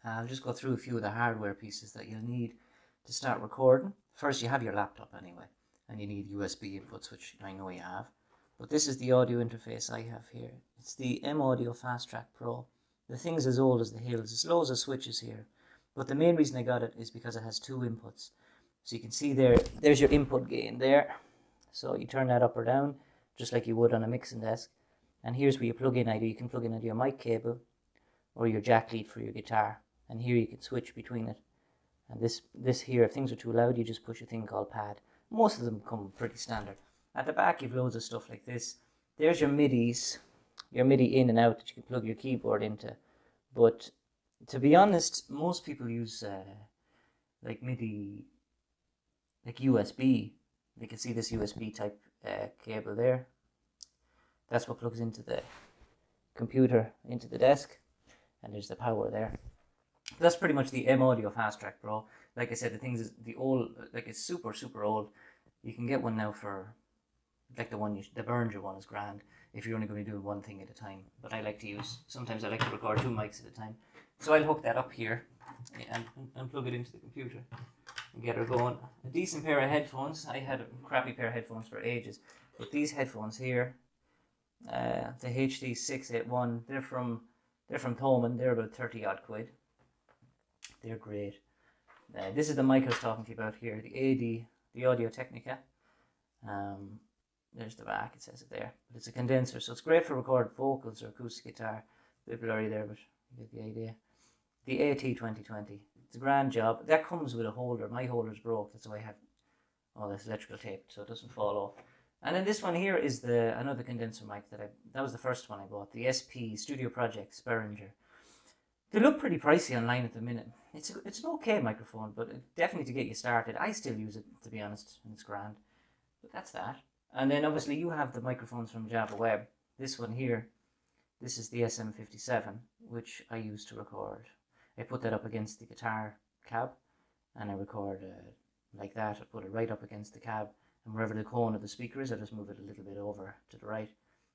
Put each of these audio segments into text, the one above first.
I'll just go through a few of the hardware pieces that you'll need to start recording. First, you have your laptop anyway, and you need USB inputs, which I know you have. But this is the audio interface I have here. It's the M Audio Fast Track Pro. The thing's as old as the hills. There's loads of switches here. But the main reason I got it is because it has two inputs. So you can see there's your input gain there. So you turn that up or down, just like you would on a mixing desk. And here's where you plug in either. You can plug in either your mic cable or your jack lead for your guitar. And here you can switch between it. And this here, if things are too loud, you just push a thing called pad. Most of them come pretty standard. At the back, you've loads of stuff like this. There's your MIDIs, your MIDI in and out that you can plug your keyboard into. But to be honest, most people use like MIDI, like USB. You can see this USB type cable there. That's what plugs into the computer, into the desk. And there's the power there. That's pretty much the M Audio Fast Track Pro. Like I said, the thing is the old, like it's super, super old. You can get one now for, like the Behringer one is grand if you're only going to be doing one thing at a time. But I like to use, sometimes I like to record 2 mics at a time. So I'll hook that up here and plug it into the computer and get her going. A decent pair of headphones. I had a crappy pair of headphones for ages. But these headphones here, the HD 681, they're from Thomann. They're about 30 odd quid. They're great. This is the mic I was talking to you about here, the AD, the Audio Technica. There's the back, it says it there. But it's a condenser, so it's great for recording vocals or acoustic guitar. A bit blurry there, but you get the idea. The AT 2020. It's a grand job. That comes with a holder. My holder's broke, that's why I have all this electrical tape so it doesn't fall off. And then this one here is another condenser mic that was the first one I bought, the SP Studio Projects Behringer. They look pretty pricey online at the minute. It's an okay microphone, but definitely to get you started. I still use it, to be honest, and it's grand. But that's that. And then obviously you have the microphones from Java Web. This one here, this is the SM57, which I use to record. I put that up against the guitar cab, and I record like that. I put it right up against the cab, and wherever the cone of the speaker is, I just move it a little bit over to the right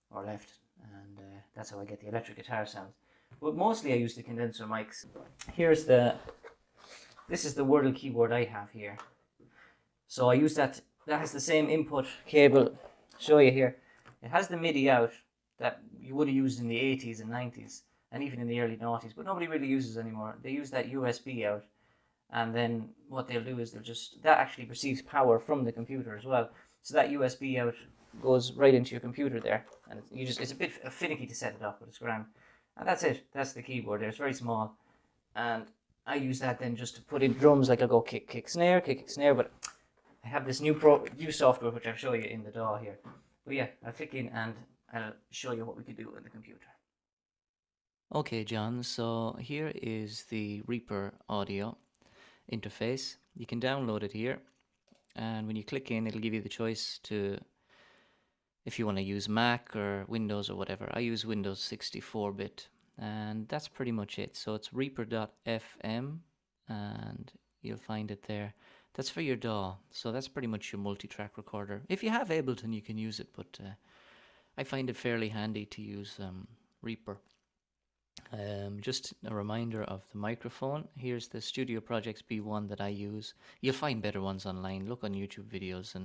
or left, and that's how I get the electric guitar sounds. But mostly I use the condenser mics. This is the Wordle keyboard I have here. So I use that has the same input cable. Show you here. It has the MIDI out that you would have used in the 80s and 90s and even in the early 90s, but nobody really uses anymore. They use that USB out, and then what they'll do is that actually receives power from the computer as well. So that USB out goes right into your computer there, and it's a bit finicky to set it up, but it's grand. And that's it. That's the keyboard there. It's very small. And I use that then just to put in drums, like I'll go kick, kick, snare, kick, kick, snare. But I have this new software, which I'll show you in the DAW here. But yeah, I'll click in and I'll show you what we can do on the computer. Okay, John. So here is the Reaper audio interface. You can download it here. And when you click in, it'll give you the choice to, if you want to use Mac or Windows or whatever. I use Windows 64-bit, and that's pretty much it. So it's reaper.fm, and you'll find it there. That's for your DAW, so that's pretty much your multi-track recorder. If you have Ableton, you can use it, but I find it fairly handy to use Reaper. Just a reminder of the microphone. Here's the Studio Projects B1 that I use. You'll find better ones online. Look on YouTube videos,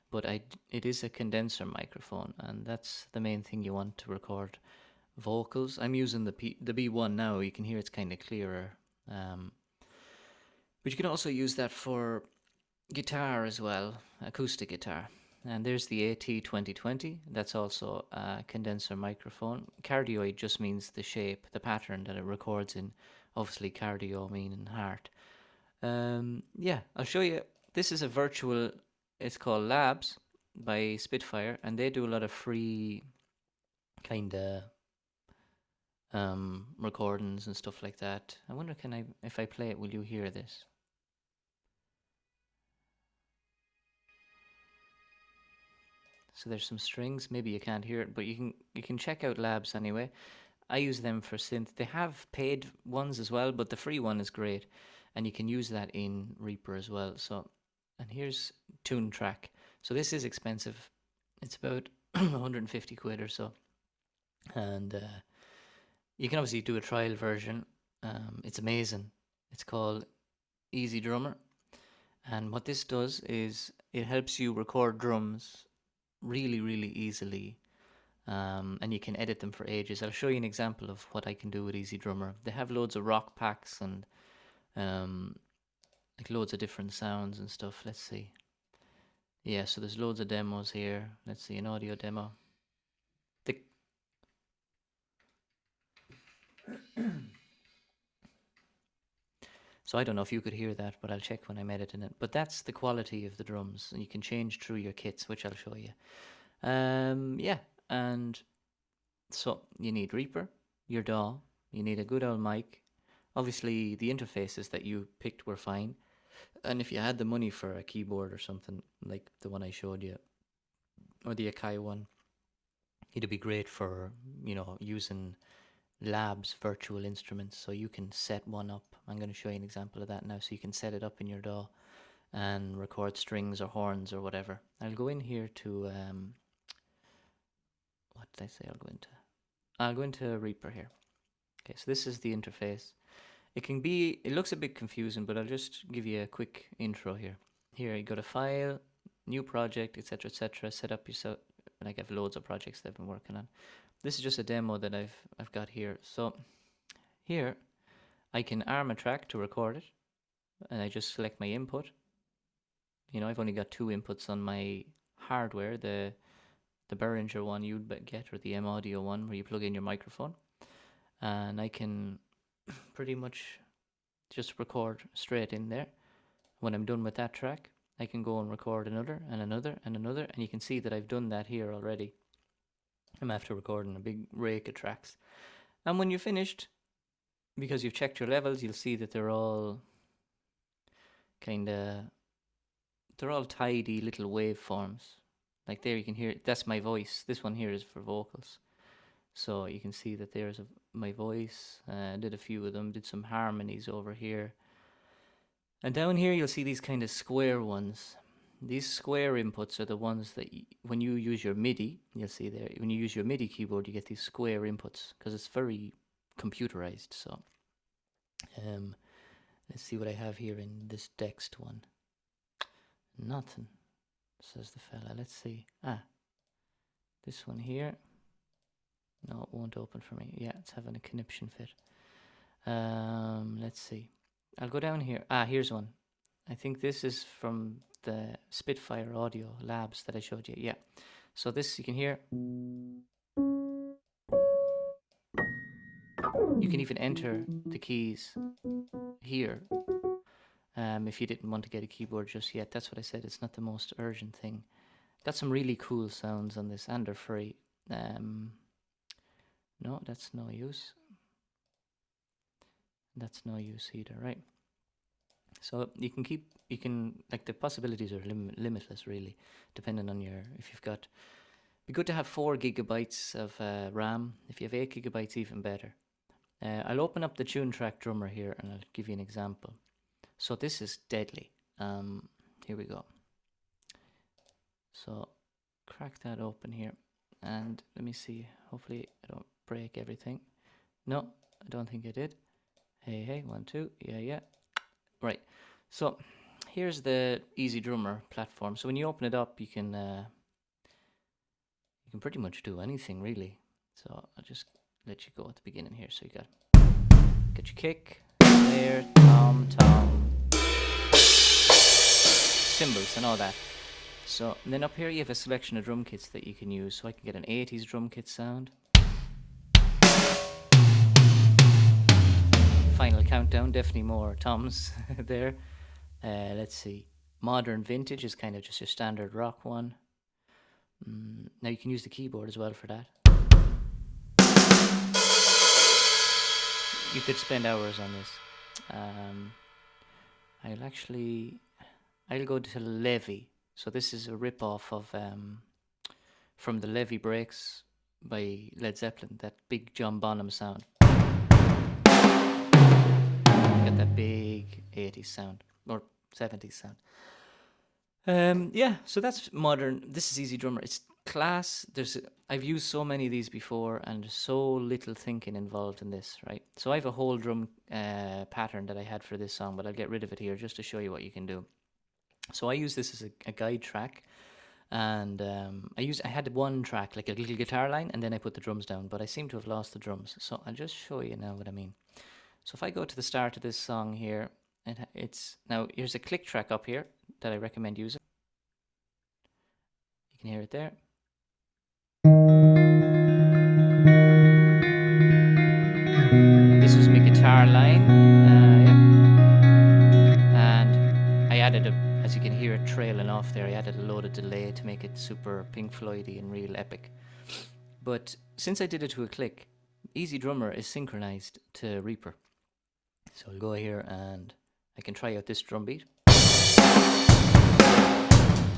but it is a condenser microphone, and that's the main thing you want to record vocals. I'm using the B1 now. You can hear it's kind of clearer. But you can also use that for guitar as well, acoustic guitar. And there's the AT 2020. That's also a condenser microphone. Cardioid just means the shape, the pattern that it records in. Obviously cardio meaning heart. Yeah, I'll show you. This is a virtual, it's called Labs by Spitfire, and they do a lot of free kind of recordings and stuff like that. I wonder, if I play it, will you hear this? So there's some strings. Maybe you can't hear it, but you can check out Labs anyway. I use them for synth. They have paid ones as well, but the free one is great, and you can use that in Reaper as well. So, and here's Tune Track. So this is expensive. It's about 150 quid or so, and you can obviously do a trial version. It's amazing. It's called Easy Drummer. And what this does is it helps you record drums really, really easily. And you can edit them for ages. I'll show you an example of what I can do with Easy Drummer. They have loads of rock packs and like loads of different sounds and stuff. Let's see. Yeah, so there's loads of demos here. Let's see, an audio demo. So I don't know if you could hear that, but I'll check when I'm editing it. But that's the quality of the drums, and you can change through your kits, which I'll show you. Yeah, and so you need Reaper, your DAW, you need a good old mic. Obviously, the interfaces that you picked were fine. And if you had the money for a keyboard or something like the one I showed you, or the Akai one, it'd be great for, using labs virtual instruments. So you can set one up. I'm going to show you an example of that now. So you can set it up in your DAW and record strings or horns or whatever. I'll go in here to what did I say? I'll go into Reaper here. Okay, so this is the interface. It looks a bit confusing, but I'll just give you a quick intro here. Here you go to File, New Project, etc., etc. Set up yourself. Like I have loads of projects that I've been working on. This is just a demo that I've got here. So here I can arm a track to record it, and I just select my input. I've only got 2 inputs on my hardware, the Behringer one you'd get, or the M-Audio one where you plug in your microphone, and I can pretty much just record straight in there. When I'm done with that track, I can go and record another and another and another, and you can see that I've done that here already. I'm after recording a big rake of tracks. And when you're finished, because you've checked your levels, you'll see that they're all tidy little waveforms. Like there you can hear, that's my voice. This one here is for vocals. So you can see that there's my voice. Did a few of them, did some harmonies over here. And down here you'll see these kind of square ones. These square inputs are the ones that when you use your MIDI, you'll see there, when you use your MIDI keyboard, you get these square inputs because it's very computerized. So let's see what I have here in this Dext one. Nothing, says the fella. Let's see. This one here. No, it won't open for me. Yeah, it's having a conniption fit. Let's see. I'll go down here. Here's one. I think this is from the Spitfire Audio Labs that I showed you. Yeah. So this you can hear. You can even enter the keys here. If you didn't want to get a keyboard just yet. That's what I said. It's not the most urgent thing. Got some really cool sounds on this, and they're free. No, that's no use. That's no use either, right? So you can like the possibilities are limitless, really, depending on if you've got. It'd be good to have 4 gigabytes of RAM. If you have 8 gigabytes, even better. I'll open up the Tune Track Drummer here, and I'll give you an example. So this is deadly. Here we go. So crack that open here, and let me see. Hopefully I don't break everything. No, I don't think I did. Hey, 1, 2, yeah. Right. So here's the Easy Drummer platform. So when you open it up, you can pretty much do anything really. So I'll just let you go at the beginning here. So you got your kick, snare, tom, cymbals and all that. So then up here you have a selection of drum kits that you can use. So I can get an 80s drum kit sound. Final Countdown, definitely more toms there. Let's see. Modern Vintage is kind of just your standard rock one. Now you can use the keyboard as well for that. You could spend hours on this. I'll go to Levy. So this is a rip-off of from the Levy Breaks by Led Zeppelin, that big John Bonham sound. Got that big 80s sound, or 70s sound. Yeah, so that's modern. This is Easy Drummer. It's class, I've used so many of these before, and there's so little thinking involved in this, right? So I have a whole drum pattern that I had for this song, but I'll get rid of it here just to show you what you can do. So I use this as a guide track, and I had one track, like a little guitar line, and then I put the drums down, but I seem to have lost the drums. So I'll just show you now what I mean. So if I go to the start of this song here, now here's a click track up here that I recommend using. You can hear it there. And this was my guitar line, and I added as you can hear it trailing off there, I added a load of delay to make it super Pink Floydy and real epic. But since I did it to a click, Easy Drummer is synchronized to Reaper. So I'll go here and I can try out this drum beat.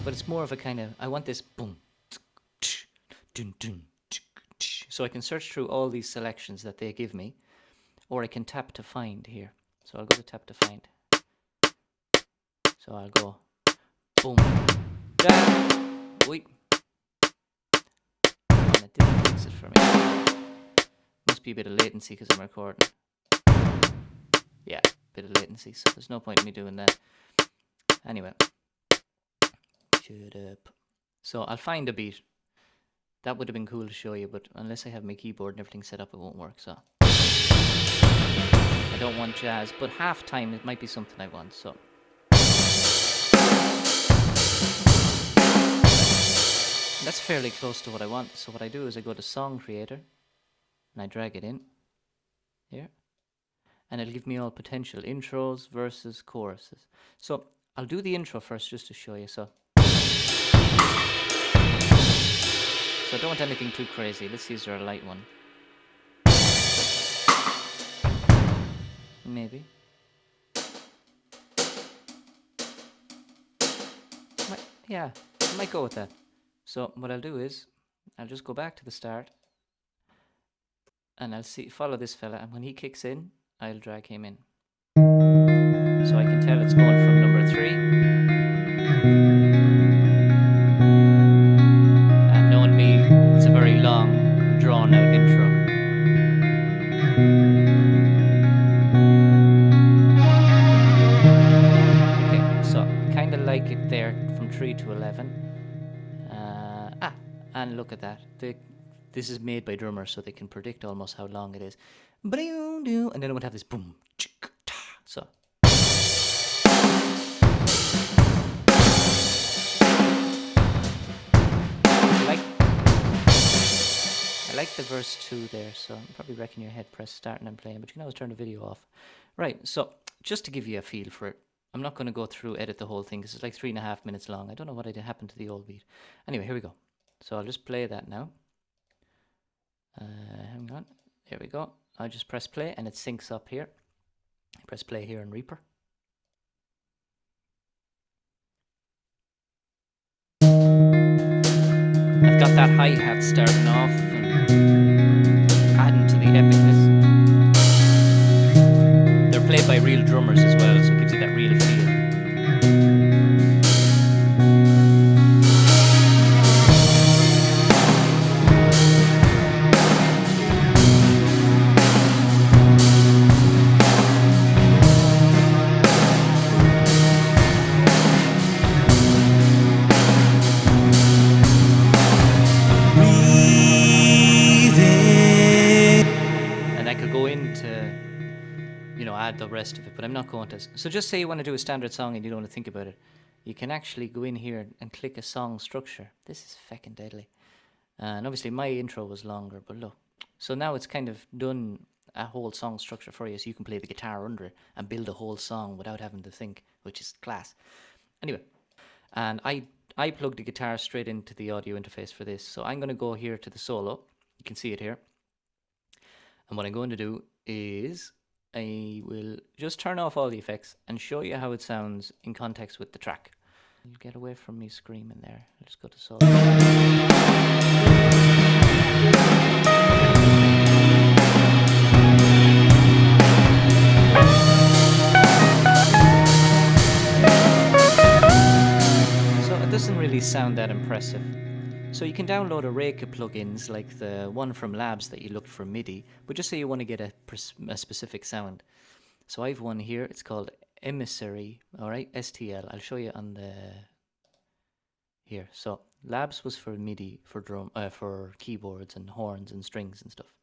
But it's more of a kind of, I want this boom, dun, dun, so I can search through all these selections that they give me, or I can tap to find here. So I'll go to tap to find. So I'll go boom, down, wait. And it didn't fix it for me. Must be a bit of latency because I'm recording. Yeah, bit of latency, so there's no point in me doing that. Anyway, shut up. So I'll find a beat. That would have been cool to show you, but unless I have my keyboard and everything set up, it won't work. So I don't want jazz, but half time it might be something I want. So that's fairly close to what I want. So what I do is I go to Song Creator and I drag it in here. And it'll give me all potential intros, verses, choruses. So I'll do the intro first just to show you. So I don't want anything too crazy. Let's use a light one. Maybe. Yeah, I might go with that. So what I'll do is I'll just go back to the start and I'll follow this fella, and when he kicks in, I'll drag him in. So I can tell it's going from number 3. And knowing me, it's a very long, drawn out intro. Okay, so kind of like it there from 3 to 11. And look at that. This is made by drummers, so they can predict almost how long it is. And then it would have this boom. So. I like the verse 2 there, so I'm probably wrecking your head press starting and playing, but you can always turn the video off. Right, so just to give you a feel for it, I'm not going to go through edit the whole thing because it's like 3.5 minutes long. I don't know what happened to the old beat. Anyway, here we go. So I'll just play that now. Hang on. There we go. I just press play and it syncs up here. I press play here in Reaper. I've got that hi-hat starting off and adding to the epicness. They're played by real drummers as well, so it gives you that real feel. Add the rest of it, but I'm not going to. So just say you want to do a standard song and you don't want to think about it. You can actually go in here and click a song structure. This is feckin' deadly. And obviously my intro was longer, but look. So now it's kind of done a whole song structure for you, so you can play the guitar under it and build a whole song without having to think, which is class. Anyway, and I plugged the guitar straight into the audio interface for this. So I'm going to go here to the solo. You can see it here. And what I'm going to do is I will just turn off all the effects and show you how it sounds in context with the track. I'll get away from me screaming there. I'll just go to solo. So it doesn't really sound that impressive. So you can download a rake of plugins like the one from Labs that you looked for MIDI, but just say you want to get a specific sound. So I've one here, it's called Emissary, alright, STL. I'll show you on the here. So Labs was for MIDI, for keyboards and horns and strings and stuff.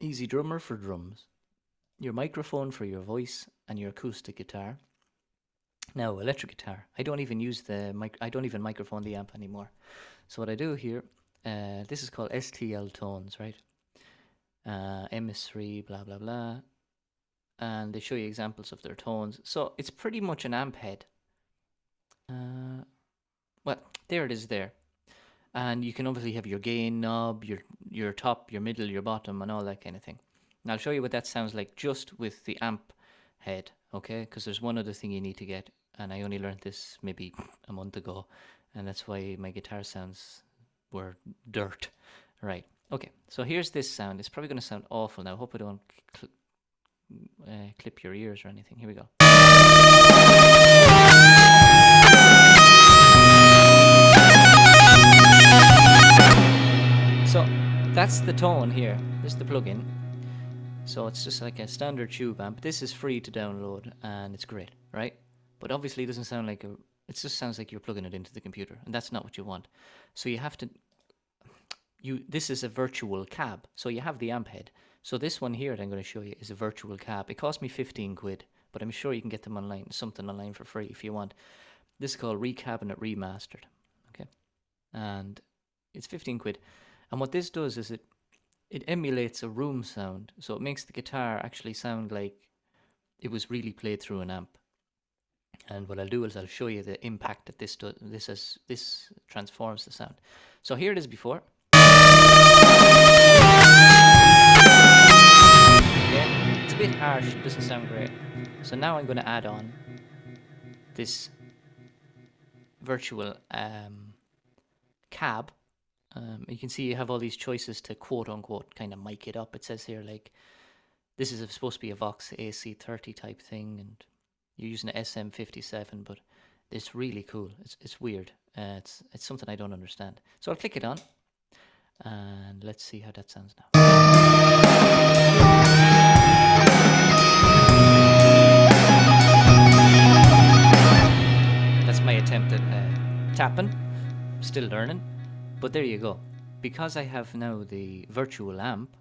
Easy Drummer for drums. Your microphone for your voice and your acoustic guitar. Now electric guitar. I don't even use I don't even microphone the amp anymore. So what I do here, this is called STL tones, right? MS3, blah blah blah, and they show you examples of their tones. So it's pretty much an amp head. Well, there it is there. And you can obviously have your gain knob, your top, your middle, your bottom, and all that kind of thing. And I'll show you what that sounds like just with the amp head, okay? Because there's one other thing you need to get, and I only learned this maybe a month ago, and that's why my guitar sounds were dirt. Right, okay, so here's this sound. It's probably going to sound awful now. I hope I don't clip your ears or anything. Here we go. So that's the tone here. This is the plugin. So it's just like a standard tube amp. This is free to download and it's great, right? But obviously it doesn't sound like it just sounds like you're plugging it into the computer, and that's not what you want. So you have to this is a virtual cab. So you have the amp head. So this one here that I'm going to show you is a virtual cab. It cost me 15 quid, but I'm sure you can get them online, something online for free if you want. This is called Recabinet Remastered, okay? And it's 15 quid. And what this does is it emulates a room sound. So it makes the guitar actually sound like it was really played through an amp. And what I'll do is I'll show you the impact that this does. This transforms the sound. So here it is before. Yeah, it's a bit harsh. It doesn't sound great. So now I'm going to add on this virtual cab. You can see you have all these choices to quote unquote kind of mic it up. It says here like this is supposed to be a Vox AC30 type thing, and you're using an SM57, but it's really cool. It's weird. It's something I don't understand. So I'll click it on, and let's see how that sounds now. That's my attempt at tapping. Still learning. But there you go. Because I have now the virtual amp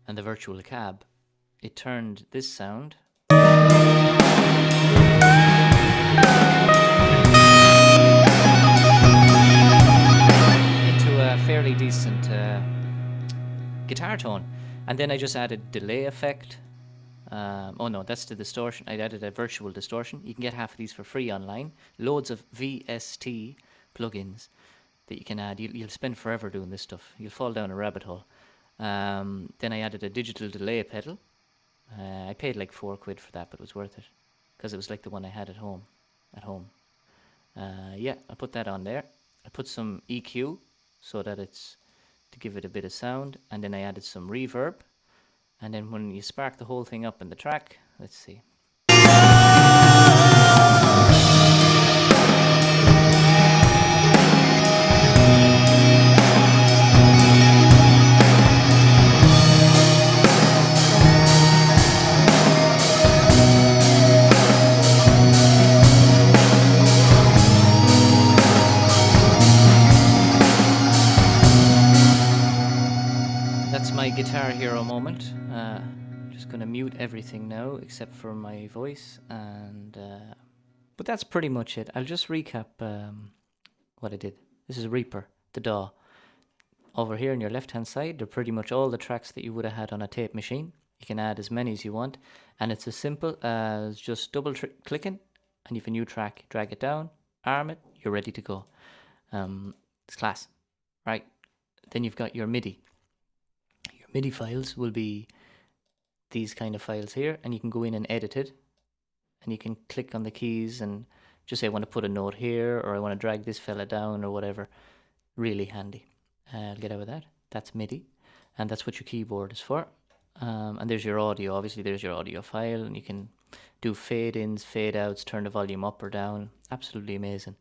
and the virtual cab, it turned this sound into a fairly decent guitar tone. And then I just added delay effect. Oh no, that's the distortion. I added a virtual distortion. You can get half of these for free online. Loads of VST plugins that you can add. You'll spend forever doing this stuff. You'll fall down a rabbit hole. Then I added a digital delay pedal. I paid like 4 quid for that, but it was worth it because it was like the one I had at home. Yeah, I put that on there. I put some EQ so that it's to give it a bit of sound, and then I added some reverb. And then when you spark the whole thing up in the track, let's see. That's my Guitar Hero moment. Just gonna mute everything now except for my voice, and but that's pretty much it. I'll just recap what I did. This is Reaper, the DAW. Over here on your left hand side, they're pretty much all the tracks that you would have had on a tape machine. You can add as many as you want, and it's as simple as just double clicking, and you have a new track, drag it down, arm it, you're ready to go. It's class, right? Then you've got your MIDI. MIDI files will be these kind of files here, and you can go in and edit it, and you can click on the keys and just say I want to put a note here, or I want to drag this fella down, or whatever. Really handy. I'll get out of that. That's MIDI, and that's what your keyboard is for. And there's your audio. Obviously there's your audio file, and you can do fade ins, fade outs, turn the volume up or down. Absolutely amazing.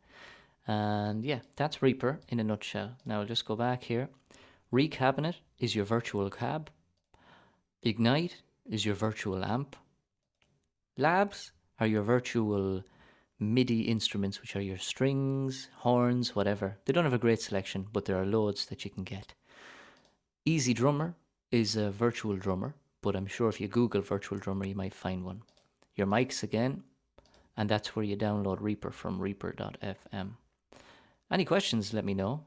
And yeah, that's Reaper in a nutshell. Now I'll just go back here. Recabinet is your virtual cab. Ignite is your virtual amp. Labs are your virtual MIDI instruments, which are your strings, horns, whatever. They don't have a great selection, but there are loads that you can get. Easy Drummer is a virtual drummer, but I'm sure if you Google virtual drummer, you might find one. Your mics again, and that's where you download Reaper from reaper.fm. Any questions, let me know.